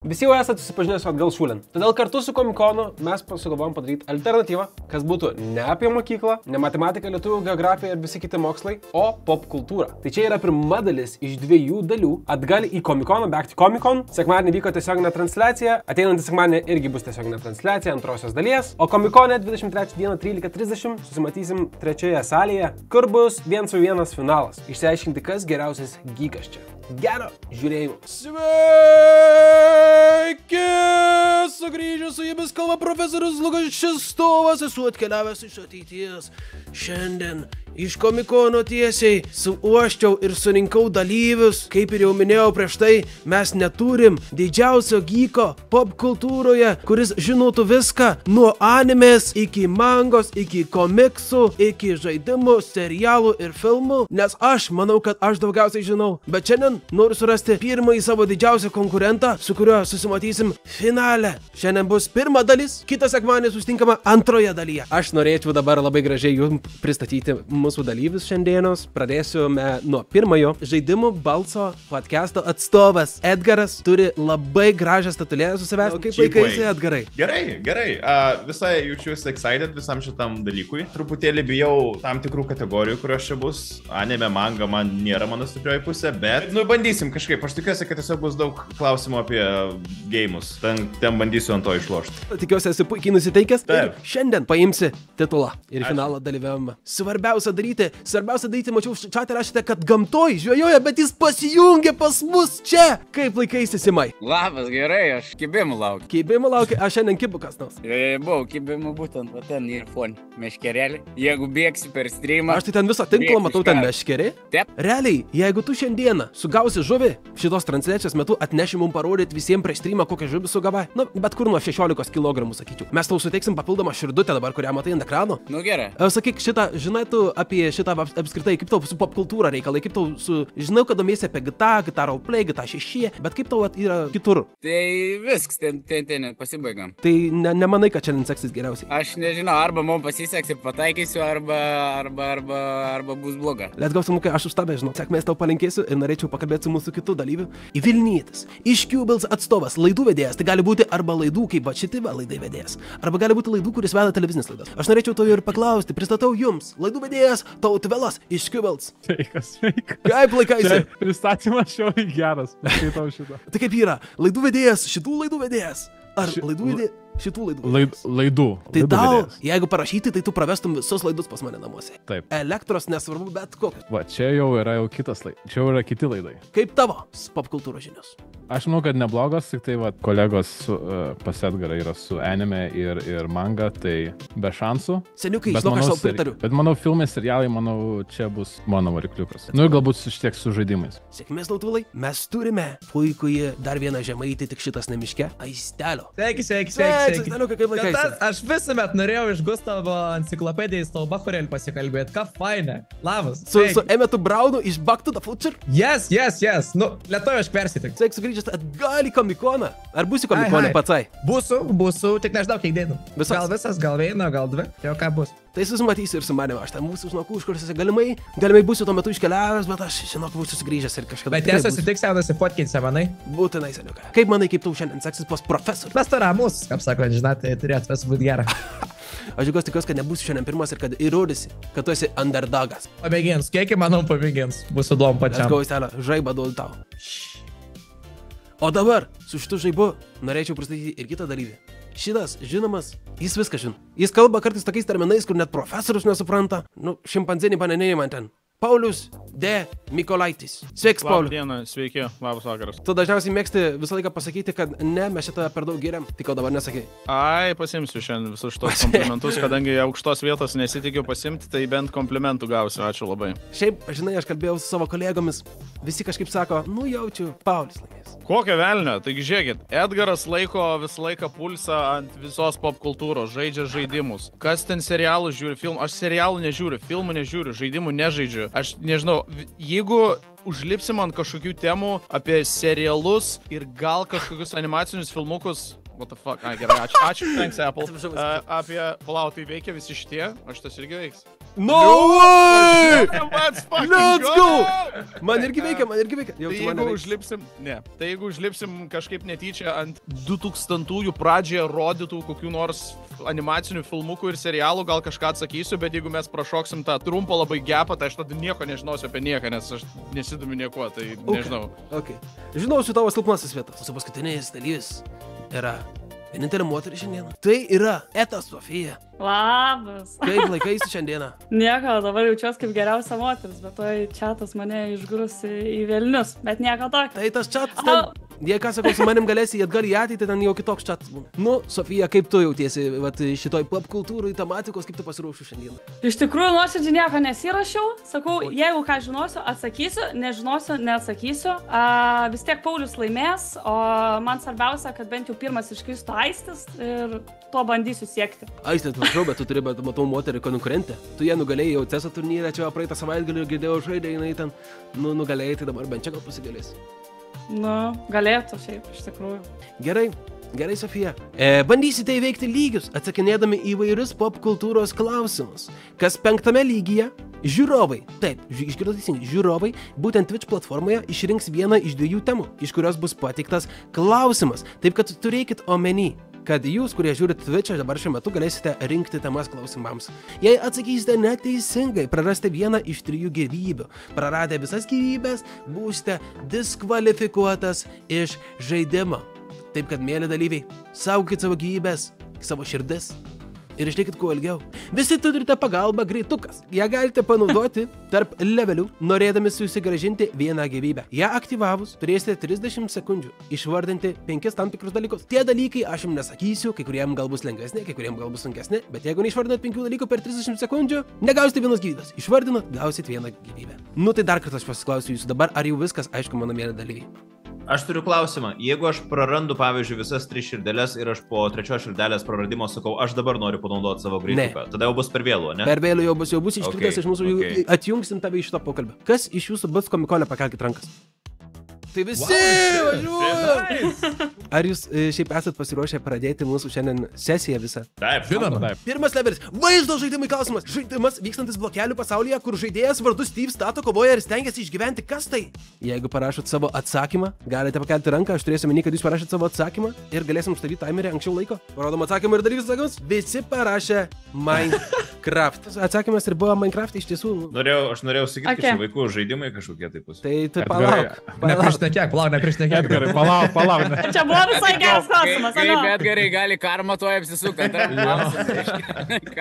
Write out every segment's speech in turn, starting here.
Visi jau esate susipažinę su Atgal šūlin. Todėl kartu su Komikonu mes sugalvojom padaryti alternatyvą, kas būtų ne apie mokyklą, ne matematiką, lietuvių, geografiją ir visi kiti mokslai, o pop kultūrą. Tai čia yra pirma dalis iš 2 dalių. Atgal į Komikoną, back to Komikon. Sekmadienį vyko tiesioginė transliacija, ateinantį sekmadienį irgi bus tiesioginė transliacija antrosios dalies, o Komikone 23 dieną 13:30 susimatysim 3 salėje, kur bus 1v1 finalas. Išsiaiškinti, kas geriausias geekas čia. Gero žiūrėjimo. Sveiki! Sugrįžęs su jumis kalba profesorius Lukas Šestovas, esu atkeliavęs iš ateities. Šiandien iš Komikono tiesiai suuoščiau ir surinkau dalyvius. Kaip ir jau minėjau prieš tai, mes neturim didžiausio geeko pop kultūroje, kuris žinotų viską nuo animės iki mangos, iki komiksų, iki žaidimų, serialų ir filmų, nes aš manau, kad aš daugiausiai žinau. Bet šiandien noriu surasti pirmąjį savo didžiausią konkurentą, su kuriuo susimatysim finale. Šiandien bus pirma dalis, kitą sekmadienį susitinkama antroje dalyje. Aš norėčiau dabar labai gražiai jums pristatyti mūsų dalyvius šiandienos. Pradėsime nuo pirmojo žaidimų balso podcast'o atstovas. Edgaras turi labai gražią statulėlę susivesti. Kaip laikaisi, Edgarai? Gerai. Visai jaučiuosi excited visam šitam dalykui. Truputėlį bijau tam tikrų kategorijų, kurios čia bus. Anime, manga man nėra mano stiprioji pusė, bet bandysim kažkaip. Aš tikiuosi, kad tiesiog bus daug klausimų apie geimus. Ten bandysiu ant to išlošti. Tikiuosi, esi puikiai nusiteikęs. Taip. Šiandien paimsi titulą ir finalo dalyvavimą. Svarbiausia daryti, mačiau čatą rašėte, kad gamtoj žvejoja, bet jis pasijungė pas mus čia. Kaip laikaisi, Simai? Labas, gerai, aš kibimų laukiu. Kibimų laukiu, aš šiandien kibu kas nors. Buvau kibimų būtent, va ten ir fon, meškerelį. Jeigu bėgsi per streamą... Aš tai ten visą tinklą matau, ten meškerį. Taip. Realiai, jeigu tu šiandieną sugausi žuvį, šitos transliacijos metu atneši mums parodyti visiems prieš streamą, kokią žuvį sugavai. Nu, bet kur nuo 16 kg, sakyčiau. Mes tau suteiksim papildomą širdutę dabar, kurią matai ant ekrano. Nu gerai. Sakyk, žinai tu apie šitą apskritai, kaip tau su pop kultūra reikalai, kaip tau žinau, kad domiesi apie GTA roleplay, GTA 6, bet kaip tau yra kitur? Tai viskas, ten pasibaigam. Tai nemanai, kad šiandien seksis geriausiai? Aš nežinau, arba man pasiseks ir pataikysiu, arba bus bloga. Let's go, Samukai, aš už tave, žinau. Sėkmės tau palinkėsiu ir norėčiau pakalbėti su mūsų kitų dalyvių. Į Vilnietis, iš Cubils atstovas, laidų vedėjas. Tai gali būti arba laidų, kaip va šitie laidai vedėjas, arba gali būti laidų, kuris veda televizinės laidas. Aš norėčiau to ir paklausti, pristatau jums, laidų vedėjas Tautvelas iš Cubils. Sveikas. Kaip laikaisi? Pristatymas šio geras, skaitau šitą. Tai kaip yra, laidų vedėjas, šitų laidų vedėjas? Ar laidų vedėjas? Šitų laidų. Laidų. Tai tau, jeigu parašyti, tai tu pravestum visus laidus pas mane namuose. Taip. Elektros nesvarbu, bet kokius. Va, čia jau yra kitas laidas. Čia jau yra kiti laidai. Kaip tavo pop kultūros žinios? Aš manau, kad neblogos, tik tai va, kolegos pas Edgarą yra su anime ir manga, tai be šansų. Seniukai, žinok, aš tau pritariu. Bet manau, filmai, serialai, manau, čia bus mano varikliukas. Nu ir galbūt šiek tiek su žaidimais. Sėkmės, Tautvilai. Mes turime puikųjį dar vieną žemaitį, tik šitas nemiške, Aistelio. Sveiki. Aisteliukai, kaip laikaisi? Aš visuomet norėjau iš Gustavo enciklopedijai Stalbachorėlį pasikalbėti. Ką fainė. Labas. Su Emmetu Braunu iš Back to the Future? Yes. Nu, lietuviškai persitik. Sveiki, sugrįžęs atgal į Komikoną. Ar būsi Komikone patsai? Būsiu, tik nežinau, kiek dienų. Visas? Gal visas, gal viena, gal dvi. Jau ką bus. Tai susimatysi ir su manimi. Aš ten būsiu, žinok, užkursiuose. Galimai būsiu tuo metu iškeliavęs, bet aš, žinok, būsiu sugrįžęs ir kažkada. Bet tiesa, sutiks jau nusifotkinsi, manai? Būtinai, seniukai. Kaip manai, kaip tau šiandien seksis pas profesorių? Mes to ramus, kaip sako, žinai, turėtų vis būti gera. Aš tikiuosi, kad nebūsiu šiandien pirmas ir kad įrodysi, kad tu esi underdogas. Pamėgins, kiek įmanom pamėgins. Bus įdomu pačiam. Let's go, Aistelio, žaibą duodu tau. O dabar, su šitu žaibu, norėčiau pristatyti ir kitą dalyvį. Šitas, žinomas, jis viską žino. Jis kalba kartais tokiais terminais, kur net profesorius nesupranta. Nu, šimpanzinį panenėjai man ten. Paulius D. Mykolaitis. Sveiks, Paulius. Labą dieną, sveiki, labas vakaras. Tu dažniausiai mėgsti visą laiką pasakyti, kad ne, mes šitą per daug geriam, tik o dabar nesakai. Ai, pasimsiu šiandien visus šitos komplimentus, kadangi aukštos vietos nesitikiu pasimti, tai bent komplimentų gausiu, ačiū labai. Šiaip, žinai, aš kalbėjau su savo kolegomis, visi kažkaip sako, nu jaučiu, Paulius laimės. Kokio velnio, taigi žiūrėkit, Edgaras laiko visą laiką pulsą ant visos pop kultūros, žaidžia žaidimus. Kas ten serialų žiūri, filmų, aš serialų nežiūriu, filmų nežiūriu, žaidimų nežaidžiu. Aš nežinau, jeigu užlipsim ant kažkokių temų apie serialus ir gal kažkokius animacinius filmukus, what the fuck, gerai, ačiū, thanks Apple, apie Falloutai veikia visi šitie, aš tas irgi veiks. No way! Let's Let's go! Man irgi veikia. Jau Tai tu man jeigu neveikia. užlipsim, tai jeigu užlipsim kažkaip netyčia ant 2000-ųjų pradžioje rodytų kokių nors animacinių filmukų ir serialų, gal kažką atsakysiu, bet jeigu mes prašoksim tą trumpą labai gepą, tai aš tada nieko nežinosiu apie nieką, nes aš nesidomiu nieko, tai nežinau. Okay. Žinosiu tavo silpnasis vietas. Mūsų paskutinis dalyvis yra vienintelė moteris šiandieną. Tai yra Eta Sofija. Labas. Kaip laikaisi šiandieną? Nieko, dabar jaučiuosi kaip geriausia moteris, bet toj čiatas mane išgrūsi į velnius, bet nieko tokio. Tai tas čatas ten. Jei ką sakau, su manim galėsi atgal į ateitį, ten jau kitoks čatas būna. Nu, Sofija, kaip tu jautiesi šitoj pop kultūrai, tematikos, kaip tu pasiruošiu šiandieną? Iš tikrųjų, nuoširdžiai nieko nesirašiau. Sakau, jeigu ką žinosiu, atsakysiu, nežinosiu, neatsakysiu. Vis tiek Paulius laimės, o man svarbiausia, kad bent jau pirmas iškristų Aistis ir to bandysiu siekti. Aistė, prašau, bet tu turi, matau, moterį konkurentę. Tu ją nugalėjai jau CESO turnyre, čia praeitą savaitgalį girdėjau žaidė, jinai ten, nugalėjai, tai dabar bent čia gal pasigalės. Nu, galėtų šiaip, iš tikrųjų. Gerai, Sofija. Bandysite įveikti lygius, atsakinėdami įvairius pop kultūros klausimus. Kas 5 lygyje? Žiūrovai, taip, išgirdo teisingai, žiūrovai būtent Twitch platformoje išrinks vieną iš 2 temų, iš kurios bus pateiktas klausimas. Taip, kad turėkit omeny, kad jūs, kurie žiūrite Twitch'ą dabar šiuo metu, galėsite rinkti temas klausimams. Jei atsakysite neteisingai, prarasite vieną iš 3 gyvybių. Praradę visas gyvybės, būsite diskvalifikuotas iš žaidimo. Taip kad, mėly dalyviai, saugokit savo gyvybės, savo širdis ir išlikit kuo ilgiau. Visi turite pagalbą greitukas. Ją galite panaudoti tarp levelių, norėdami susigrąžinti vieną gyvybę. Ją aktyvavus, turėsite 30 sekundžių išvardinti 5 tam tikrus dalykus. Tie dalykai aš jums nesakysiu, kai kuriem gal bus lengvesni, kai kuriem gal bus sunkesni, bet jeigu neišvardinat 5 dalykų per 30 sekundžių, negausite vienos gyvybės. Išvardinat, gausit vieną gyvybę. Nu tai dar kartą aš pasiklausiu jūsų dabar, ar jau viskas aišku, mano mėly dalyviai? Aš turiu klausimą. Jeigu aš prarandu, pavyzdžiui, visas 3 širdelės ir aš po 3 širdelės praradimo sakau, aš dabar noriu panaudoti savo greituką, tada jau bus per vėlu, ne? Per vėlu jau bus iškritęs iš mūsų, atjungsim tave iš šito pokalbio. Kas iš jūsų bus komikone, pakelkit rankas. Tai visi važiuoja! Ar jūs šiaip esat pasiruošę pradėti mūsų šiandien sesiją visą? Taip, Žinoma. Pirmas levelis. Vaizdo žaidimai klausimas. Žaidimas vykstantis blokelių pasaulyje, kur žaidėjas vardu Steve stato, kovoja ir stengiasi išgyventi. Kas tai? Jeigu parašot savo atsakymą, galite pakelti ranką. Aš turėsiu omeny, kad jūs parašėt savo atsakymą ir galėsim užstabdyti timerį anksčiau laiko. Parodom atsakymą ir dalyvius atsakymus. Visi parašė Minecraft. Atsakymas ir buvo Minecraft iš tiesų. Aš norėjau sakyti, kad čia vaikų žaidimai kažkokie taip bus. Tai palauk. Neprišnekėk. Edgarai, palauk. Čia buvo visai geras klausimas, Kaip ane? Edgarai gali karma tuoj apsisukti.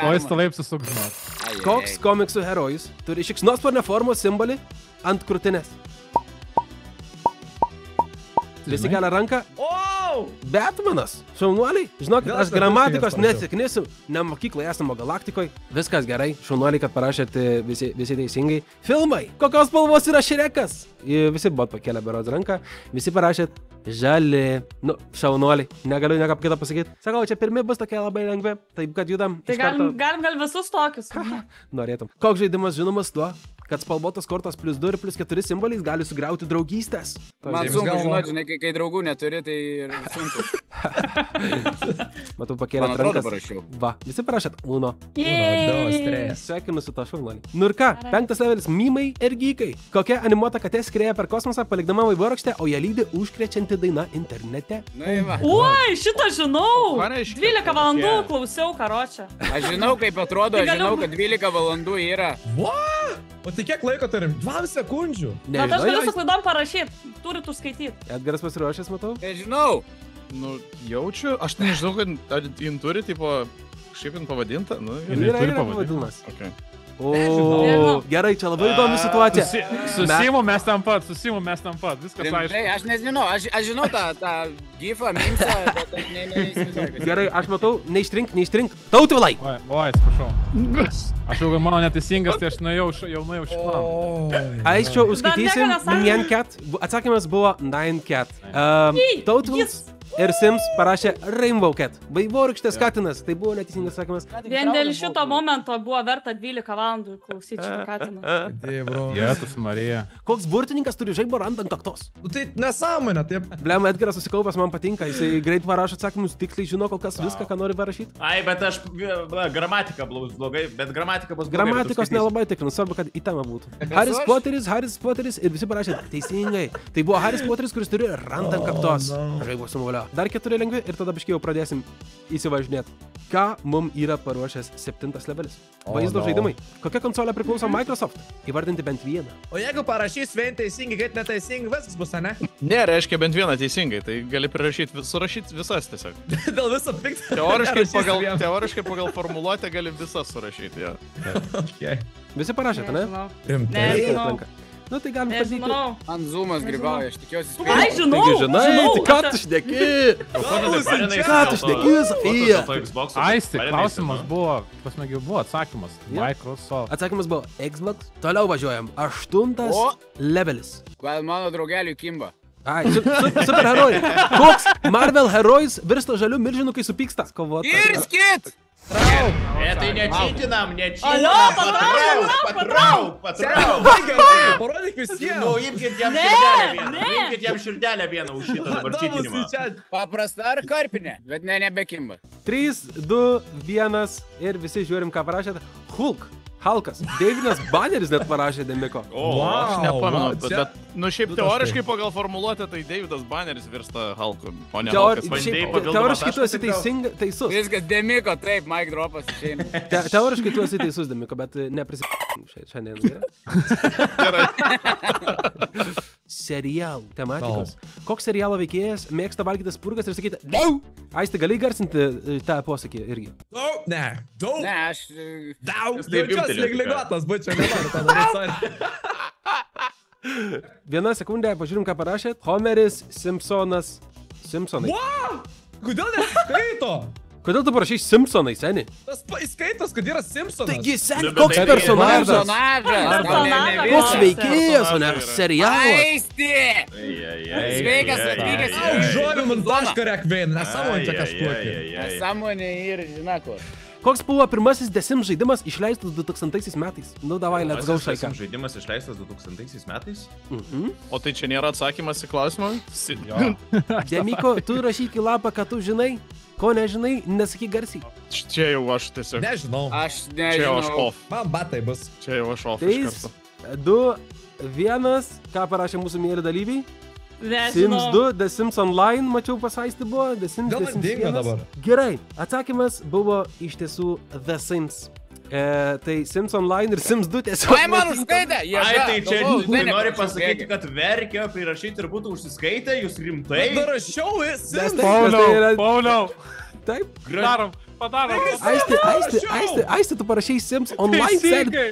O jis toliau apsisuk, žinot. Koks komiksų herojus turi šikšnosparnio formos simbolį ant krūtinės? Visi kelia ranką. Batmanas. Šaunuoliai. Žinokit, aš gramatikos nesiknisiu. Ne mokykloje esamo galaktikoje. Viskas gerai. Šaunuoliai, kad parašėte visi teisingai. Filmai. Kokios spalvos yra Šrekas? Visi buvo pakėlę berods ranką. Visi parašėt žali. Nu, šaunuoliai. Negaliu nieko kitą pasakyti. Sakau, čia pirmi bus tokie labai lengvi. Taip, kad judam. Tai galim visus tokius. Norėtum. Koks žaidimas žinomas tuo, kad spalvotos kortos +2 ir +4 simboliais gali sugriauti draugystės? Man sunku žinoti, žinai, kai draugų neturi, tai ir sunku. Matau, pakėlėt rankas. Va, visi parašėt Uno. Sveikinu su to šaunuolį. Nu ir ką, 5 levelis mymai ir geekai. Kokia animuota katė skrieja per kosmosą, palikdama vaivorykštę, o ją lydi užkrečianti daina internete? Oi, šitą žinau! 12 valandų klausiau, karočią. Aš žinau, kaip atrodo, aš žinau, kad 12 valandų yra. O tai kiek laiko turim? 2 sekundžių. Bet aš galiu su klaidom parašyti, turit užskaityti. Edgaras pasiruošęs, matau? Aš žinau. Nu, jaučiu, aš nežinau, kad jin turi, tipo, šiaip jin pavadinta. Nu, Yra pavadinas. Okay. O, gerai, čia labai įdomi situacija. Susimu mes tam pat, viskas aišku. Aš nežinau, aš žinau tą gifą, mimsą, bet aš neįsivaizduoju. Gerai, aš matau, neištrink. Tautvilai! Oi, atsiprašau. Aš jau mano neteisingas, tai aš nuėjau šitą. Aiškiau, užskaitysim Nine Cat. Atsakymas buvo Nine Cat. Tautvilas ir Sims parašė Rainbow Cat. Vaivorykštės katinas. Tai buvo neteisingas sakymas. Vien dėl šito momento buvo verta 12 valandų klausyti šitą katiną. Tai, bro. Jėzus Marija. Koks burtininkas turi žaibo rand ant kaktos? Nu, tai nesąmonė, taip. Blem, Edgaras susikaupęs, man patinka. Jisai greit parašo atsakymus, tiksliai žino kol kas viską, ką nori parašyti. Ai, bet aš gramatika blogai, bet gramatika bus blogai. Gramatikos nelabai tikrinu, svarbu, kad į temą būtų. Haris Poteris ir visi parašė teisingai. Tai buvo Haris Poteris, kuris turi rand ant kaktos. Žaibo sumulio. Dar 4 lengvi ir tada biškai jau pradėsim įsivažinėti. Ką mum yra paruošęs 7 levelis? Vaizdo žaidimai. Kokia konsolė priklauso Microsoft? Įvardinti bent vieną. O jeigu parašys vien teisingai, kad neteisingai, viskas bus, ne? Ne, reiškia bent vieną teisingai, tai gali surašyti visas tiesiog. Dėl viso pikto. Teoriškai pagal formuluotę gali visas surašyti, jo. Okay. Visi parašėte, ne? Rimtai. Nežinau. Nu tai galim padėti. Nežinau. Ant zoomas grybauja, aš tikiuosi Ai, žinau. Taigi žinai, tai ką tu šneki? Ką tu šneki, Sofija? Aisti, klausimas buvo, pasmegi buvo atsakymas. Microsoft. Atsakymas buvo Xbox. Toliau važiuojam. 8 levelis. Gal mano draugeliui kimba. Ai, superherojai. Koks Marvel herojus virsta žaliu milžinu, kai supyksta? Irskit! Tai nečytinam. Patrauk. Parodyk visiems. Nu, imkit jam širdelę vieną už šitą dabar čytinimą. Paprasta ar karpinė? Bet ne, nebekimba. 3, 2, 1 ir visi žiūrim, ką parašėte. Hulkas. Davidas Banneris net parašė Demiko. Aš nepamenu, bet, nu šiaip teoriškai pagal formuluotę, tai Davidas Banneris virsta Hulku, o ne Hulkas. Teoriškai tu esi teisus. Viskas Demiko, taip, mic dropas išeina. Teoriškai tu esi teisus, Demiko, bet neprisipirkim šiandien. Serialų tematikos. Koks serialo veikėjas mėgsta valgyti spurgas ir sakyti DAU? Aisti, gali garsinti tą posakį irgi? Ne, daug. Ne, aš... Dau. Jaučiuos lygligotas, būčiau, nenoriu to daryti. Vieną sekundę, pažiūrim, ką parašėt. Homeris Simpsonas. Simpsonai. Wow! Kodėl neskaito? Kodėl tu parašai Simpsonai, seni? Tas įskaitas, kad yra Simpsonas. Taigi, seni, koks personažas? Koks veikėjas, o ne serialas? Aisti! Sveikas, atvykęs. Žodžiu, man tašką rekvein, nesąmonė čia kažkokį. Nesąmonė ir, žinako. Koks buvo pirmasis The Sims žaidimas išleistas 2000 metais? Nu, davai, let's go, šaika. Žaidimas išleistas 2000 metais? O tai čia nėra atsakymas į klausimą? Demiko, tu rašyk į lapą, ką tu žinai. Ko nežinai, nesakyk garsiai. Čia jau aš tiesiog... Nežinau. Aš Čia jau aš nežinau. off. Man batai bus. Čia jau aš off iš 3, karto. 2, 1. Ką parašė mūsų mėly dalyviai? Nežinau. Sims 2, The Sims Online, mačiau pasaisti buvo. The Sims, Gal The Sims dingo 1. dabar? Gerai, atsakymas buvo iš tiesų The Sims. Tai Sims Online ir Sims 2 tiesiog... Ai, man užskaitė! Ai, tai čia nori pasakyti, kad verkė, prirašyti ir būtų užsiskaitę, jūs rimtai? Darašiau į Sims. Pauliau! Taip. Padarom. Aisti, tu parašai Sims Online. Teisingai.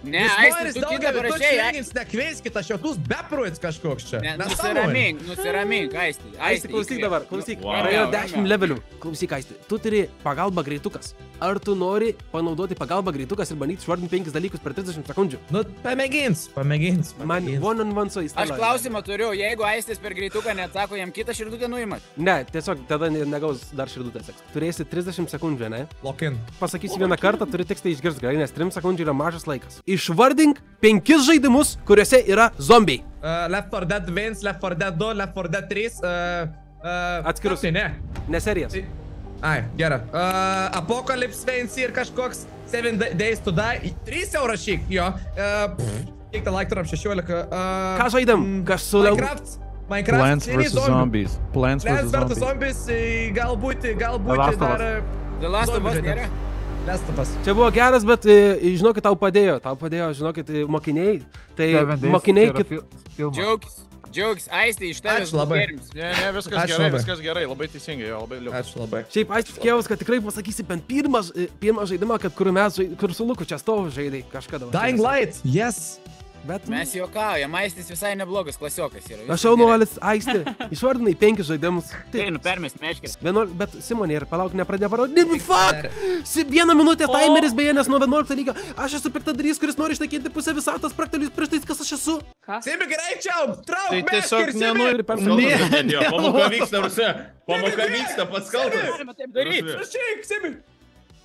Ne, Aisti, tu kitą parašėjai. Nekveiskit, aš jau tūs bepruins kažkoks čia. Nusiramink, Aisti. Aisti, klausyk dabar, klausyk. Wow. Praėjo 10 levelių. Klausyk, Aisti, tu turi pagalbą greitukas. Ar tu nori panaudoti pagalbą greitukas ir bandyti išvardinti 5 dalykus per 30 sekundžių? Nu, pamėgins. Man one on one su Aisti. Aš klausimą turiu, jeigu Aistis per greituką neatsako, jam kitą širdutę nuimat. Ne, tiesiog tada negaus dar širdutės. Turėsi 30 sekundžių, ne? Lokin. Pasakysiu vieną kartą, turi tiksliai išgirsti, gerai, nes 3 sekundžių yra mažas laikas. Išvardink 5 žaidimus, kuriuose yra zombiai. Left 4 Dead 1, Left 4 Dead 2, Left 4 Dead 3. Atskirus. Ne. Ne serijas. Ai, gera. Apocalypse Fancy ir kažkoks 7 Days to Die. 3 jau rašyk, jo. Kiek tą laiką turam 16. Ką žaidėm? Kas su... Minecraft. Plants vs. Zombies. Plants vs. Zombies. Galbūt dar... The Last of Us nėra? Last of Us. Čia buvo geras, bet žinokit, tau padėjo, žinokit, mokiniai. Tai mokiniai... Džiaugis, Aisti, iš tavęs. Ačiū labai. Ne, viskas gerai, labai teisingai, jo, labai liūdna. Ačiū labai. Šiaip aš tikėjausi, kad tikrai pasakysi bent pirmą žaidimą, kur su Luku čia stovu žaidai kažkada. Dying Light, yes. Bet... Mes juokaujam, Aistis visai neblogas klasiokas yra. Aš jaunuolis, Aistė, išvardinai 5 žaidimus. Tai, permest meškės. 11, bet Simonė ir palauk, nepradėjo parodyti. Fuck! 1 minutė timeris beje, nes nuo 11 lygio. Aš esu piktadarys, kuris nori išnaikinti pusę visatos praktalius prieš tai, kas aš esu. Kas? Simi, greičiau, trauk Tai meškį tiesiog ir Simi. nenori Pamoka vyksta, Rusė. Pamoka vyksta, pats kaltas. Galima taip daryti. Rašyk, Simi.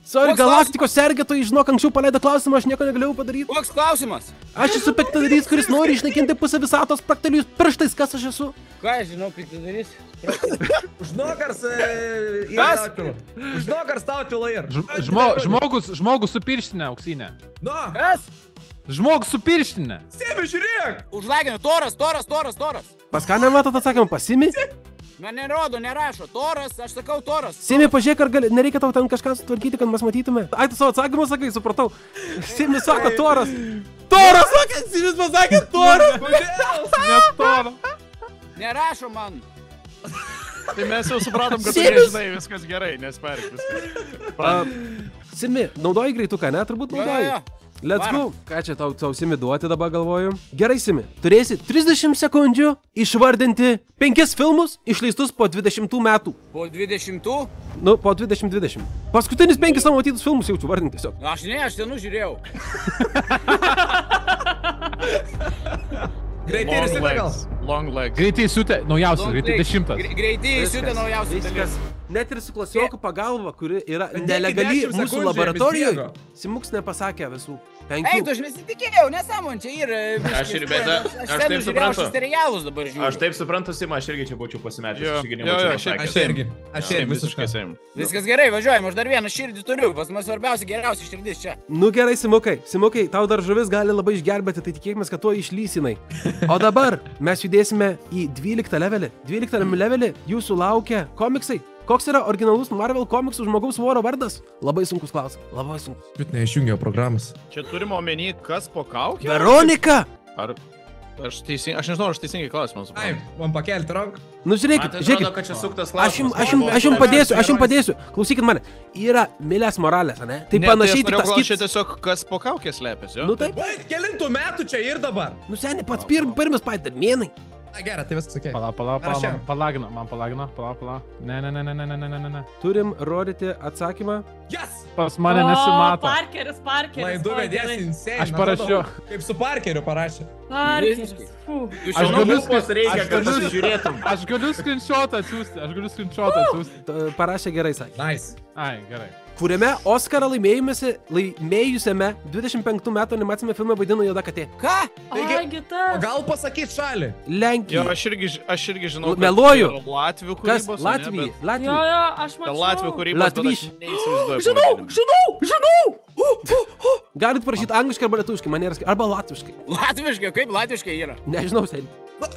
Sorry, galaktikos sergėtojai, žinok, anksčiau paleido klausimą, aš nieko negalėjau padaryti. Koks klausimas? Aš esu piktadarys, kuris nori išnaikinti pusę visatos praktalius prieš tai, kas aš esu. Ką aš žinau, kaip tai darys? Užnokars Užnokars tau tyla ir. Žmogus su pirštinė, auksinė. Nu, Kas? Žmogus su pirštinė. Simi, žiūrėk. Užlaginu, toras. Pas ką nematot atsakymą, pasimi? Man nerodo, nerašo. Toras, aš sakau toras. Simi, pažiūrėk, ar gali, nereikia tau ten kažką sutvarkyti, kad mes matytume. Ai, tu savo atsakymą sakai, supratau. Simi sako toras. Toras, sakė, Simis pasakė toras. Net toro. Nerašo man. Tai mes jau supratom, kad tu Simis! nežinai, viskas gerai, nesperk viskas. Simi, naudoji greituką, ne? Turbūt naudoji. Jo. Let's go. Ką čia tau Simi duoti dabar galvoju? Gerai, Simi, turėsi 30 sekundžių išvardinti 5 filmus išleistus po 20 metų. Po 20-ų? Nu, po 2020. Paskutinis 5 savo matytus filmus jaučiu vardinti tiesiog. Aš tenų žiūrėjau. Greitai ir Simi gal. Long legs. Greitai siūtė, naujausias, greitai 10. Greitai įsiūtė naujausias dalis. Net ir su klasiokų pagalba, kuri yra Bet nelegali 10 mūsų sekundžių laboratorijoje, jiems Simuks nepasakė visų 5. Ei, tu aš nesitikėjau, nesąmon, čia yra... Aš ir bėda, aš taip Aš suprantu. serialus dabar žiūriu. Aš taip suprantu, Sima, aš irgi čia būčiau pasimetęs. Jo, Aš irgi jo, nebūčiau aš pasakęs. Aš irgi visiškai. same. Viskas gerai, važiuojam, aš dar vieną širdį turiu, pas mus svarbiausia geriausia širdis čia. Nu gerai, Simukai, tau dar žuvis gali labai išgelbėti, tai tikėkime, kad tuo išlysinai. O dabar mes judėsime į 12 levelį. 12 levelį jūsų laukia komiksai. Koks yra originalus Marvel komiksų žmogaus voro vardas? Labai sunkus klausimas, labai sunkus. Bet neišjungiau programas. Čia turime omeny, kas po kaukė? Veronika! Ar... Aš nežinau, aš teisingai klausimas. Ai, man pakelti ranką. Nu žiūrėkit, Atrodo, kad čia suktas klausimas. aš jums padėsiu. Klausykit mane. Yra Milės Moralės, ne? Tai panašiai tik tas Čia kitas. tiesiog kas po kaukė slėpės, jo? Nu taip. Oi, kelintų metų čia ir dabar. Nu seniai, pats pirmas Spider-Manai. Na gerai, tai viskas sakė. Man palagino. Ne. Turim rodyti atsakymą. Yes! Pas mane nesimato. Parkeris. Laidų Oi, vedės gerai. insane. Aš parašiau. Kaip su Parkeriu parašė. Parkeris. Fū. Aš galiu reikia, kad pasižiūrėtum. Aš galiu screenshotą atsiųsti. Parašė gerai, sakė. Nice. Ai, gerai. Kuriame Oscarą laimėjusiame 25 metų animacinėme filme vaidino Juoda katė. Ką? Taigi- Ai, gita. O gal pasakyt šalį? Jo, Lenkija. aš irgi žinau, kad Meluoju. tai yra Latvių Kas? kūrybos. Latvija. Jo, Latvija. jo, aš Tai mačiau. Latvių kūrybos, bet Latviš. aš neįsivaizduoju. Žinau. Galit parašyti angliškai arba lietuviškai, man nėra arba latviškai. Latviškai, kaip latviškai yra? Nežinau, seniai. Nu,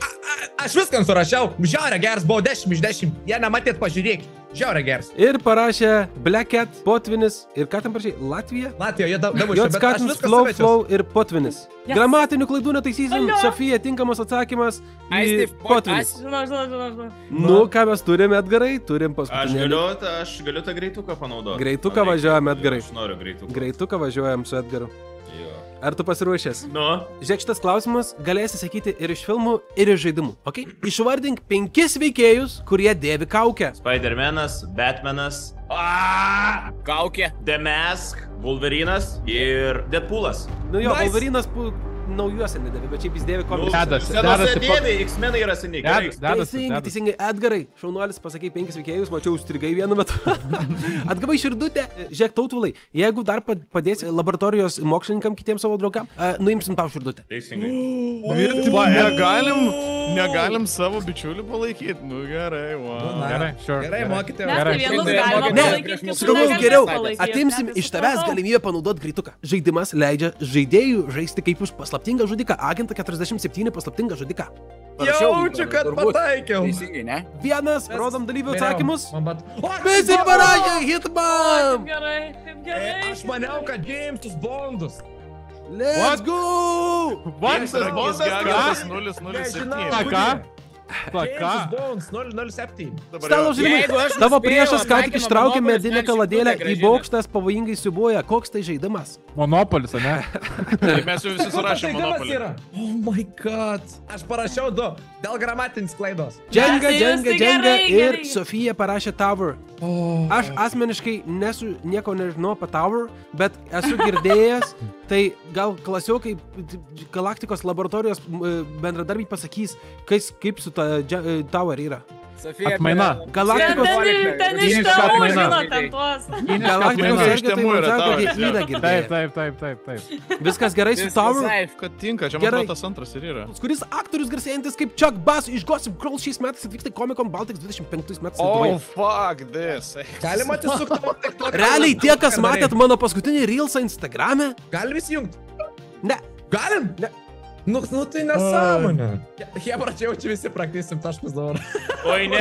aš viską surašiau. Žiaurė geras, buvo 10 iš 10. Jie nematėt, pažiūrėk. Žiaurė geras. Ir parašė Black Cat, Potvinis ir ką tam parašė? Latvija? Latvijoje dabar Jotskatins, Flow ir Potvinis. Yes. Gramatinių klaidų netaisysim. Alio. Sofija, tinkamas atsakymas į Aistif, Potvinis. Žinau. Nu, ką mes turim, Edgarai? Turim Aš paskutinį. galiu tą greituką panaudoti. Greituką važiuojam, Edgarai. Aš noriu greituką. Greituką važiuojam su Edgaru. Jo. Ar tu pasiruošęs? Nu, Žiūrėk, šitas klausimas galėsi sakyti ir iš filmų, ir iš žaidimų. Okay? Išvardink 5 veikėjus, kurie dėvi kaukę. Spider-Manas, Batmanas, Kaukė. The Mask, Wolverinas ir Deadpoolas. Nu jo, Nice. Wolverinas naujuose nedėvi, bet šiaip jis dėvi komiksą. Dedasi, Senose dedasi, dėvi, X-menai yra seniai. Gerai. Teisingai, Edgarai, šaunuolis, pasakai 5 veikėjus, mačiau, strigai vienu metu. Atgavai širdutę. Žiūrėk, Tautvilai, jeigu dar padėsi laboratorijos mokslininkam, kitiems savo draugam, nuimsim tau širdutę. Teisingai. Negalim savo bičiulių palaikyti. Nu gerai, wow. Gerai, sure. Gerai, mokytė. Mes tai vienus Gerai. galime Ne, palaikyti, kitus Sugalvojau negalim geriau, palaikyti. atimsim Ne, iš tavęs supratau. galimybę panaudoti greituką. Žaidimas leidžia žaidėjų žaisti kaip už paslaptingą žudiką, agentą 47 paslaptingą žudiką. Jaučiu, kad Turbūt. pataikiau. Teisingai, ne? Vienas, rodom dalyvių atsakymus. O, Visi parašė Hitman! Kaip gerai, kaip gerai. Aš maniau, kad James'us Bondus. Let's go! Vansas, Bondas, Gagas, Gagas, 007. Nežinau. Ką? James Bones 007. Stalo žaidimai. Tavo priešas ką tik ištraukė medinę kaladėlę į bokštas pavojingai siubuoja. Koks tai žaidimas? Monopolis, ne? Tai mes jau visi surašėm Žaidimas monopolį. yra. Oh my god. Aš parašiau 2. Dėl gramatinės klaidos. Dženga Gerai, ir gerai. Sofija parašė Tower. Aš asmeniškai nieko nežinau apie Tower, bet esu girdėjęs, tai gal klasiokai Galaktikos laboratorijos bendradarbiai pasakys, kaip su ta Tower yra. Sofija. Atmaina. Galaktikos Ten iš Gyniška tavo, atmaina. žinot, ten tuos. Galaktikos Atmaina. sergėtojai man Iš sako, Tower, kad jie yra Taip, girdėję. taip. Viskas gerai su Tower, Kad tinka, čia man Gerai. atrodo tas antras ir yra. kuris aktorius garsėjantis kaip Chuck Bass iš Gossip Girl šiais metais atvyksta į Comic Con Baltics 25 metais. Oh, Lietuvoje. fuck this. Galima atsisukti. Realiai tie, kas matėt mano paskutinį Reelsą Instagram'e, Galim įsijungti. ne. Galim? Ne. Nu tai nesąmonė. Hebra, čia jaučiu visi praktisim taškus dabar. Oi ne,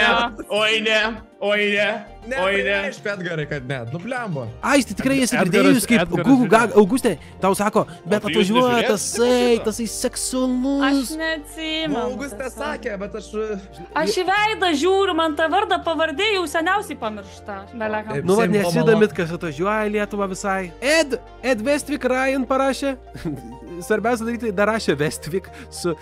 oi ne, oi ne, Ne, oi tai ne. aišku, Edgarai, kad ne. Nu, blembo. Ai, tai tikrai esi Edgaras- girdėjus, kaip Edgaras Google žiūrėjo. Augustė tau sako, bet O tai jūs atvažiuoja nežiūrėjot? tasai Aš seksualus. neatsimenu. Augustė sakė, bet aš... Aš į veidą žiūriu, man ta vardą pavardė jau seniausiai pamiršta. Belekam. Nu, vad Same nesidamit, kas atvažiuoja į Lietuvą visai. Ed Westvik Ryan parašė. Svarbiausia daryti, dar rašė Westvik su...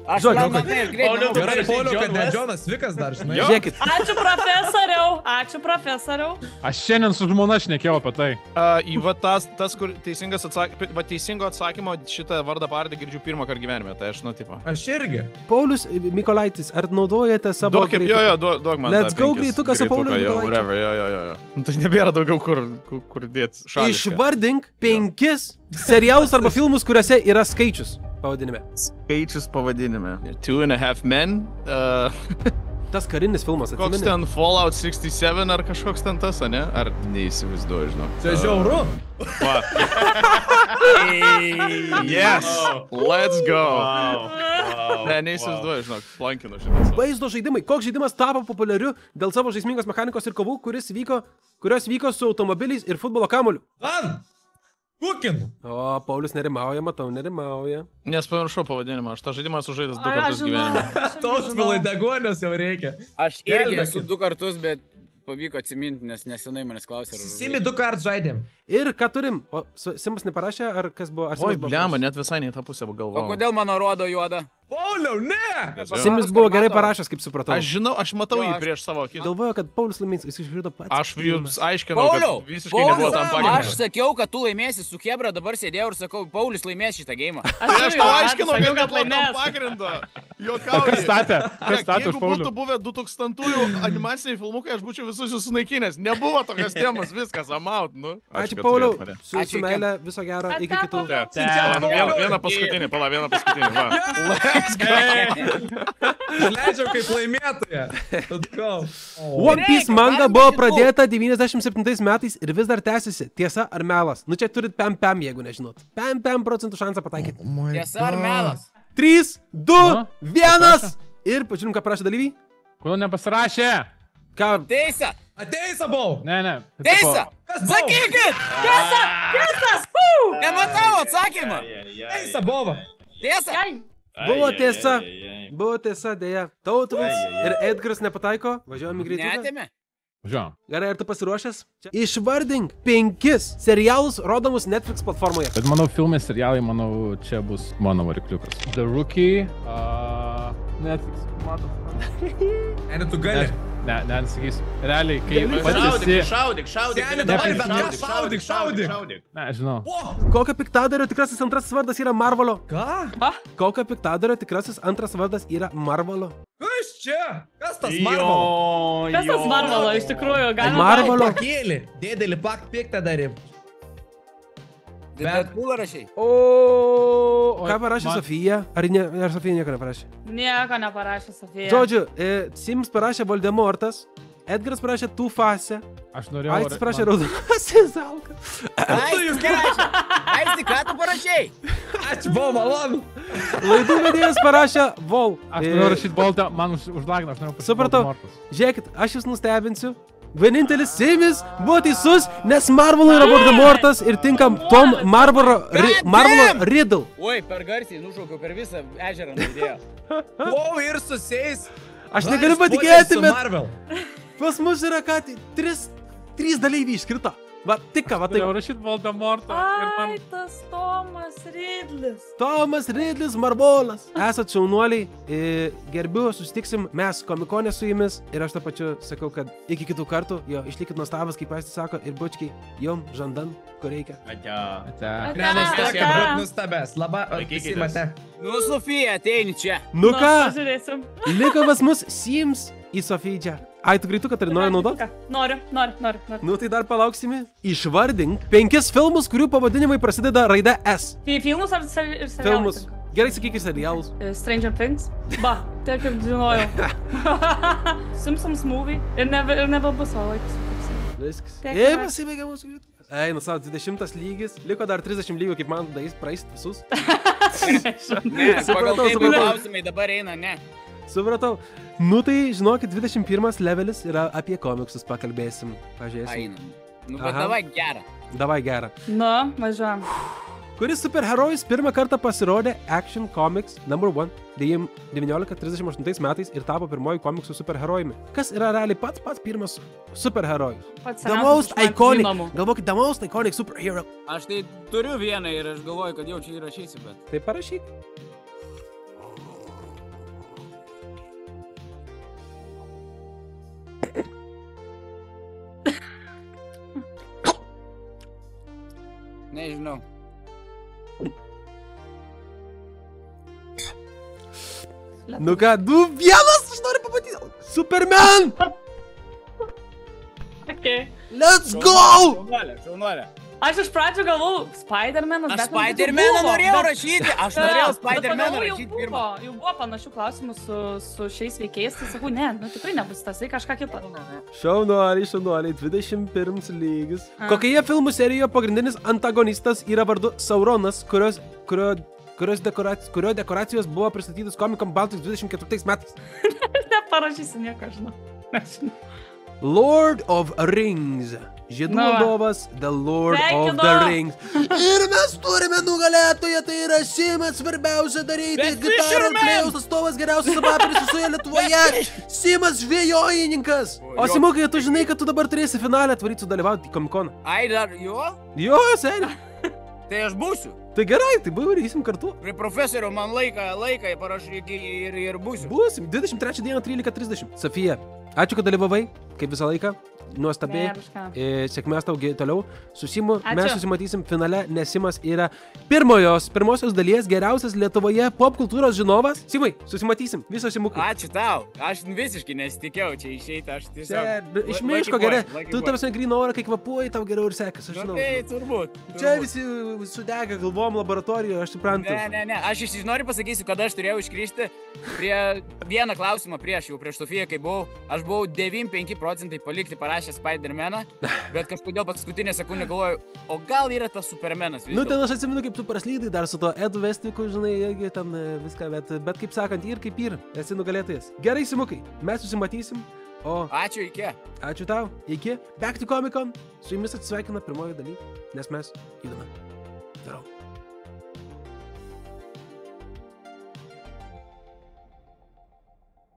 Aš Žodžiu, man matai, aš greit. Pauliau, Gerai, parašyk Pauliau, kad ne John West. Jonas Vikas dar, žinai. Žiūrėkit, Ačiū profesoriau. Aš šiandien su žmona šnekėjau apie tai. Į va tas, kur teisingas teisingo atsakymo šitą vardą pavardę girdžiu pirmą kartą gyvenime, tai aš nu tipo. Aš irgi. Paulius Mikolaitis, ar naudojate savo... Duok, duok man. Let's tą go, penkis greituką su Pauliumi greituką, jo, Mikolaičiu. whatever, jo. Nu, tai nebėra daugiau kur dėti. Išvardink 5 serialus arba filmus, kuriuose yra skaičius pavadinime. Skaičius pavadinime. 2.5 Men. Tas karinis filmas, Koks atsimeni? ten Fallout 67 ar kažkoks ten tas, ne? Ar neįsivaizduoju, žinok. Čia žiauru. Va. Yes, let's go. Ne, neįsivaizduoju, žinok, plankinu šitą. Vaizdo žaidimai. Koks žaidimas tapo populiariu dėl savo žaismingos mechanikos ir kovų, kurios vyko su automobiliais ir futbolo kamuoliu? Kukin. O, Paulius nerimauja, matau, nerimauja. Nes pamiršau pavadinimą, aš tą žaidimą esu žaidęs 2 Ai, kartus aš gyvenime. žinau. Tos vilai degonės jau reikia. Aš irgi Gelbėkit. esu 2 kartus, bet pavyko atsiminti, nes nesenai manęs klausė. Simi 2 kartus žaidėm. Ir ką turim? O, Simas neparašė, ar kas buvo? Ar Oi, Simas buvo blemba, net visai ne į tą pusę O galvojau. kodėl mano rodo juoda? Pauliau, ne! Simas buvo gerai parašęs, kaip supratau. Aš žinau, aš matau Jo, jį aš- prieš savo akis. Galvoju, kad Paulius laimės, jis išgirdo pats. Aš jums aiškinau, Pauliau, kad visiškai nebuvo tam aš pagrindo. sakiau, kad tu laimėsi su Hebra, dabar sėdėjau ir sakau, Paulius laimės šitą gėjimą. Tai aš tau aiškinau, sakiau, kad kad buvo tam laimės. pagrindo. Kas Juokauju. statė? Kas statė už Jeigu Paulių? būtų buvę 2000-ųjų animaciniai filmukai, aš būčiau visus jūs sunaikinęs. Nebuvo tokios temos, viskas, amaut, nu. Ačiū, kad Pauliau. turėjot mane. Su Ačiū, meile, viso gero, iki kitų. Vieną paskutinį, vieną paskutinį, va. Let's go. Leidžiau kaip laimėtoja. Let's go. One Piece manga buvo pradėta 97 metais ir vis dar tęsiasi. Tiesa ar melas? Nu čia turit pem, jeigu nežinot. 5% šansą pataikyti. Tiesa ar melas? 3, 2, 1. Ir pažiūrim, ką prašė dalyviai. Kodėl nepasirašė? Ką? Teisa! Ateisa buvau. Ne. Teisa! Kas buvo? Sakykit! Nematau atsakymą! Teisa buvo. Tiesa! Buvo tiesa. Buvo tiesa, dėja. Tautvalas ir Edgaras nepataiko. Važiuojam į greitą. Netėmė? Žiūrėjau. Gerai, ar tu pasiruošęs? Išvardink 5 serialus rodomus Netflix platformoje. Bet manau, filmai, serialai, manau, čia bus mano varikliukas. The Rookie. Netflix. Matot. Ne, tu gali. Ne, nesakysiu. Realiai, kai pats Šaudyk. Seni, dabar bet ką? Šaudyk. Ne, žinau. Kokio piktadario tikrasis antrasis vardas yra Marvelo? Ką? Kokio piktadario tikrasis antras vardas yra Marvelo? Kas čia? Kas tas Marvel? Kas tas Marvelo iš tikrųjų? Galima Marvelo. Pakėlį. Dėdelį piktą darė. Bet kūlą rašiai. Ką parašė Sofija? Ar Sofija nieko neparašė? Nieko neparašė Sofija. Žodžiu, Sims parašė Voldemortas, Edgaras parašė Tufase, Aš norėjau... Aistis parašė Raudonasis Alkas. Aisti, ką tu parašiai? Ačiū, buvo malonu. Laidų vedėjas parašė Vol. Aš norėjau rašyti Boltą, man užlagino, aš norėjau pasakyti. Supratau. Žiūrėkit, aš jūs nustebinsiu. vienintelis Simis buvo teisus, nes Marvel'o yra Voldemortas ir tinkam Tom Marvolo Riddle. Oi, per garsiai nušaukiau per visą ežerą naudėjo. Wow, ir susės. Aš negaliu patikėti, bet pas mus yra ką, 3 dalyviai iškrito. Va, tik ką, va taip. Jau rašyt Voldemortą. Ai, tas Tomas Ridlis. Tomas Ridlis Marvolas. Esat šaunuoliai, gerbiu, susitiksim mes Komikone su jumis ir aš tą pačiu sakau, kad iki kitų kartų, jo, išlikit nuostabas, kaip Aistis sako, ir bučkiai, jom, žandan, ko reikia. Atia. Nustabęs, labai pasimate. Nu, Sofija, ateini čia. Nu ką, Pažiūrėsim. liko pas mus Sims į Sofydžią. Ai, tu greitų, kad ir nori naudot? Noriu. Nu tai dar palauksime. Išvardink 5 filmus, kurių pavadinimai prasideda raide S. Tai filmus ar serialus? Filmus. Gerai, sakyk ir serialus. Stranger Things. Ba, tiek kaip žinojau. Simpsons movie. Ir nebebus savo laikas. Viskas. Tiek Ir yra. pasibaigia mūsų YouTube. Eina savo 20 lygis. Liko dar 30 lygių, kaip man dais praeist visus. Ne, pagal tai klausimai dabar eina, ne. Supratau. Nu tai, žinokit, 21 levelis yra apie komiksus, pakalbėsim. Pažiūrėsim. Einam. Nu, bet Aha. davai gerą. Davai gerą. Nu, važiuojam. Kuris superherojus pirmą kartą pasirodė Action Comics #1 1938 metais ir tapo pirmoji komiksų superherojumi. Kas yra realiai pats pirmas superherojus? Pats The seniausias most iš man iconic. žinomų. Galvokit, the most iconic superhero. Aš tai turiu vieną ir aš galvoju, kad jau čia įrašysiu, bet... Tai parašyk. Nežinau. Nu ką, 2-1, aš noriu pamatyti. Superman! Okay. Let's go! Šaunuolė. Aš iš pradžių galvau Spider-Manas, Aš bet matyt, jau Spider-Maną buvo, norėjau bet- rašyti. Aš norėjau Bet Spider-Maną pagalvojau, rašyti pirmą. Jau buvo panašių klausimų su šiais veikėjais, tai sakau, ne, nu tikrai nebus tas, tai kažką kitą. Šaunuoliai, 21 lygis. Kokioje filmų serijoje pagrindinis antagonistas yra vardu Sauronas, kurio dekoracijos buvo pristatytos komikam Baltais 24 metais? Neparašysiu nieko, žinau. Lord of Rings. Žiedų Na va. valdovas, The Lord of Sveikinu! the Rings. Ir mes turime nugalėtoją, tai yra Simas, svarbiausia daryti. Bet Gitarų Fisherman! plėjaus atstovas geriausias abapiris visoje Lietuvoje. Simas žvėjojininkas. O Simukai, tu žinai, kad tu dabar turėsi finalę atvaryti sudalyvauti į Komikoną. Ai, dar jo? Jo, seniai. Tai aš būsiu. Tai gerai, tai varysim kartu. Prie profesorių man laiką parašyk ir būsiu. Būsim 23 dieną 13:30. Sofija, ačiū, kad dalyvavai, kaip visą laiką. Nuostabiai. Geriška. Sėkmės tau toliau. Su Simu Ačiū. mes susimatysim finale, nes Simas yra pirmosios dalies geriausias Lietuvoje pop kultūros žinovas. Simai, susimatysim. Viso Simukai. Ačiū tau. Aš visiškai nesitikėjau čia išeiti. Aš Čia, tiesiog... iš miško gerai. Tu tavęs negryno orą, kai kvapuoji, tau geriau ir sekas. Aš Nu, žinau. tai turbūt. Čia visi sudega galvom laboratorijoje, aš suprantu. Ne. Aš noriu pasakysiu, kad aš turėjau iškristi prie vieną klausimą prieš Sofiją, kai buvau. Aš buvau 95% palikti parašęs Spider-Maną, bet kažkodėl paskutinę sekundę galvoju, o gal yra tas Supermanas vis Nu, dėlto. ten aš atsimenu, kaip tu praslydai dar su to Edu Vestiku, žinai, irgi ten viską, bet kaip sakant, ir kaip ir, esi nugalėtojas. Gerai, Simukai, mes susimatysim, o Ačiū, iki. ačiū tau, iki, Back to Comic Con, su jumis atsisveikina pirmoji daly, nes mes judame.